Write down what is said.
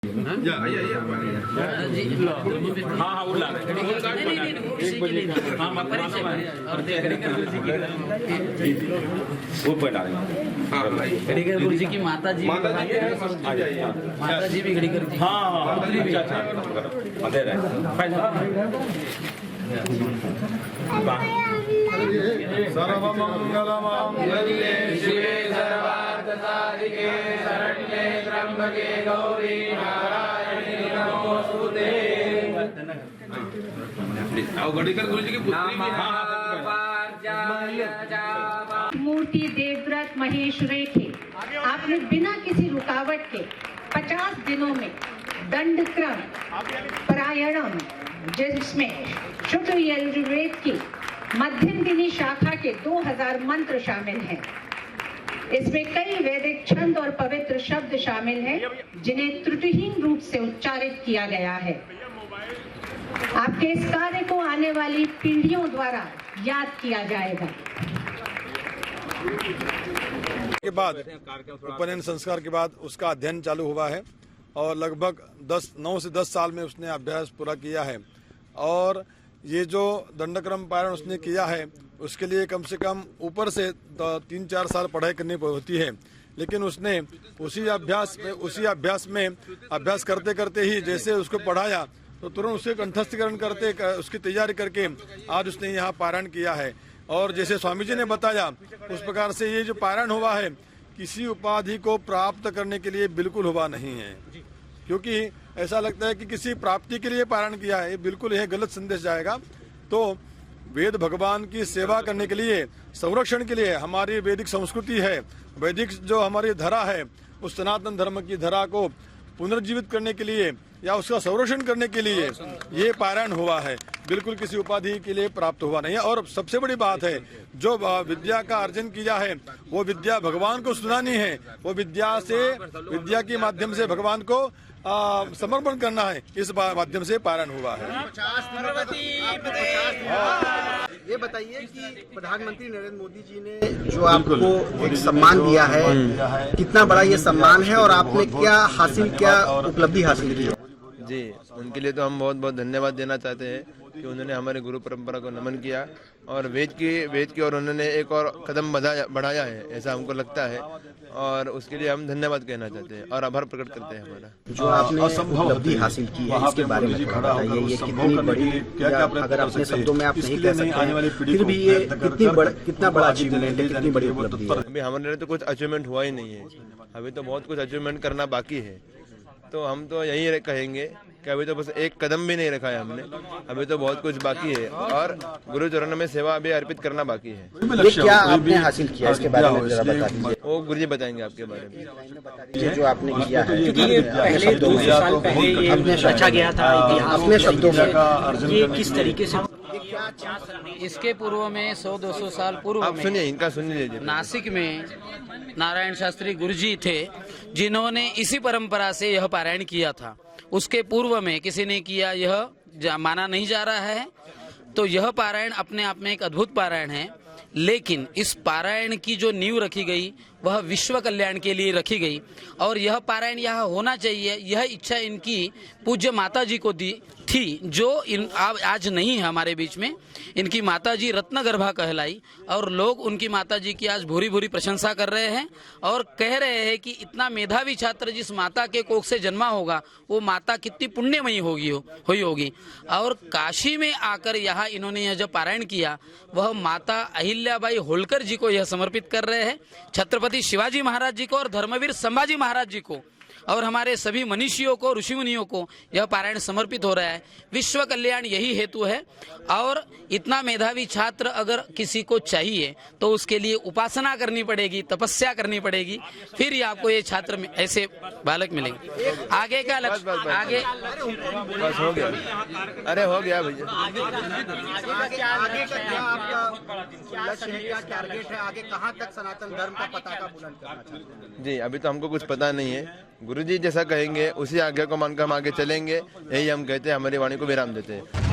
गडीकर गुरुजी की माता जी भी गडीकर जी। सर्वमंगलमांगल्ये शिवे सर्वार्थसाधिके शरण्ये त्र्यंबके गौरी नारायणी नमोस्तुते। गडीकर गुरुजी की पुत्री मूर्ति देवव्रत महेश्वरी थे। आपने बिना किसी रुकावट के 50 दिनों में दंडक्रम परायणम, जिसमें शुद्ध यजुर्वेद की मध्यम दिनी शाखा के 2000 मंत्र शामिल हैं। इसमें कई वैदिक छंद और पवित्र शब्द शामिल हैं जिन्हें त्रुटिहीन रूप से उच्चारित किया गया है। आपके इस कार्य को आने वाली पीढ़ियों द्वारा याद किया जाएगा। के बाद उपनयन संस्कार के बाद उसका अध्ययन चालू हुआ है और लगभग 9 से 10 साल में उसने अभ्यास पूरा किया है। और ये जो दंडक्रम पारायण उसने किया है उसके लिए कम से कम ऊपर से 3-4 साल पढ़ाई करनी होती है। लेकिन उसने उसी अभ्यास में अभ्यास करते करते ही जैसे उसको पढ़ाया तो तुरंत उसे कंठस्थीकरण करते उसकी तैयारी करके आज उसने यहाँ पारायण किया है। और जैसे स्वामी जी ने बताया उस प्रकार से ये जो पारायण हुआ है किसी उपाधि को प्राप्त करने के लिए बिल्कुल हुआ नहीं है, क्योंकि ऐसा लगता है कि किसी प्राप्ति के लिए पारायण किया है। ये बिल्कुल यह गलत संदेश जाएगा। तो वेद भगवान की सेवा करने के लिए, संरक्षण के लिए हमारी वैदिक संस्कृति है, वैदिक जो हमारी धरा है उस सनातन धर्म की धरा को पुनर्जीवित करने के लिए या उसका संरक्षण करने के लिए ये पारायण हुआ है, बिल्कुल किसी उपाधि के लिए प्राप्त हुआ नहीं है। और सबसे बड़ी बात है जो विद्या का अर्जन किया है वो विद्या भगवान को सुनानी है, वो विद्या के माध्यम से भगवान को समर्पण करना है। इस माध्यम से पारायण हुआ है। ये बताइए कि प्रधानमंत्री नरेंद्र मोदी जी ने जो आपको एक सम्मान दिया है, कितना बड़ा ये सम्मान है और आपने क्या उपलब्धि हासिल की है? जी, उनके लिए तो हम बहुत बहुत धन्यवाद देना चाहते हैं कि उन्होंने हमारे गुरु परंपरा को नमन किया और वेद की और उन्होंने एक और कदम बढ़ाया है, ऐसा हमको लगता है। और उसके लिए हम धन्यवाद कहना चाहते हैं और आभार प्रकट करते हैं हमारा। जो आपने उपलब्धि हासिल की है इसके बारे में थोड़ा बताइए, ये कितनी बड़ी, अगर अपने शब्दों में आप नहीं कह सकते फिर भी ये कितना बड़ा अचीवमेंट है, कितनी बड़ी उपलब्धि है? अभी हमारे तो कुछ अचीवमेंट हुआ ही नहीं है, अभी तो बहुत कुछ अचीवमेंट करना बाकी है। तो हम तो यही कहेंगे कि अभी तो बस एक कदम भी नहीं रखा है हमने, अभी तो बहुत कुछ बाकी है और गुरु चरणों में सेवा अभी अर्पित करना बाकी है। ये क्या आपने हासिल किया इसके बारे में जरा बता दीजिए। वो गुरु जी बताएंगे आपके बारे में। ये जो आपने किया है, क्योंकि ये पहले 2 साल पहले अपने रचा गया था, अपने शब्दों में ये किस तरीके से? इसके पूर्व में 100-200 साल पूर्व आप सुनिए, इनका सुनिए। नासिक में नारायण शास्त्री गुरुजी थे जिन्होंने इसी परंपरा से यह पारायण किया था। उसके पूर्व में किसी ने किया यह माना नहीं जा रहा है। तो यह पारायण अपने आप में एक अद्भुत पारायण है, लेकिन इस पारायण की जो नींव रखी गई वह विश्व कल्याण के लिए रखी गई और यह पारायण यहाँ होना चाहिए। यह इच्छा इनकी पूज्य माता जी को दी थी जो आज नहीं है हमारे बीच में। इनकी माता जी रत्नगर्भा कहलाई और लोग उनकी माता जी की आज भूरी भूरी प्रशंसा कर रहे हैं और कह रहे हैं कि इतना मेधावी छात्र जिस माता के कोख से जन्मा होगा वो माता कितनी पुण्यमयी हुई होगी। और काशी में आकर यहाँ इन्होंने यह जो पारायण किया वह माता अहिल्याबाई होलकर जी को यह समर्पित कर रहे हैं, छत्रपति शिवाजी महाराज जी को और धर्मवीर संभाजी महाराज जी को और हमारे सभी मनीषियों को, ऋषि मुनियों को यह पारायण समर्पित हो रहा है। विश्व कल्याण यही हेतु है। और इतना मेधावी छात्र अगर किसी को चाहिए तो उसके लिए उपासना करनी पड़ेगी, तपस्या करनी पड़ेगी, फिर ही आपको ये छात्र ऐसे बालक मिलेंगे। आगे का लक्ष्य आगे बस हो गया। अरे हो गया भैया। आगे कहाँ तक सनातन धर्म का पताका बुलंद करना चाहते हैं? जी, अभी तो हमको कुछ पता नहीं है। गुरुजी जैसा कहेंगे उसी आज्ञा को मानकर हम आगे चलेंगे, यही हम कहते हैं, हमारी वाणी को विराम देते हैं।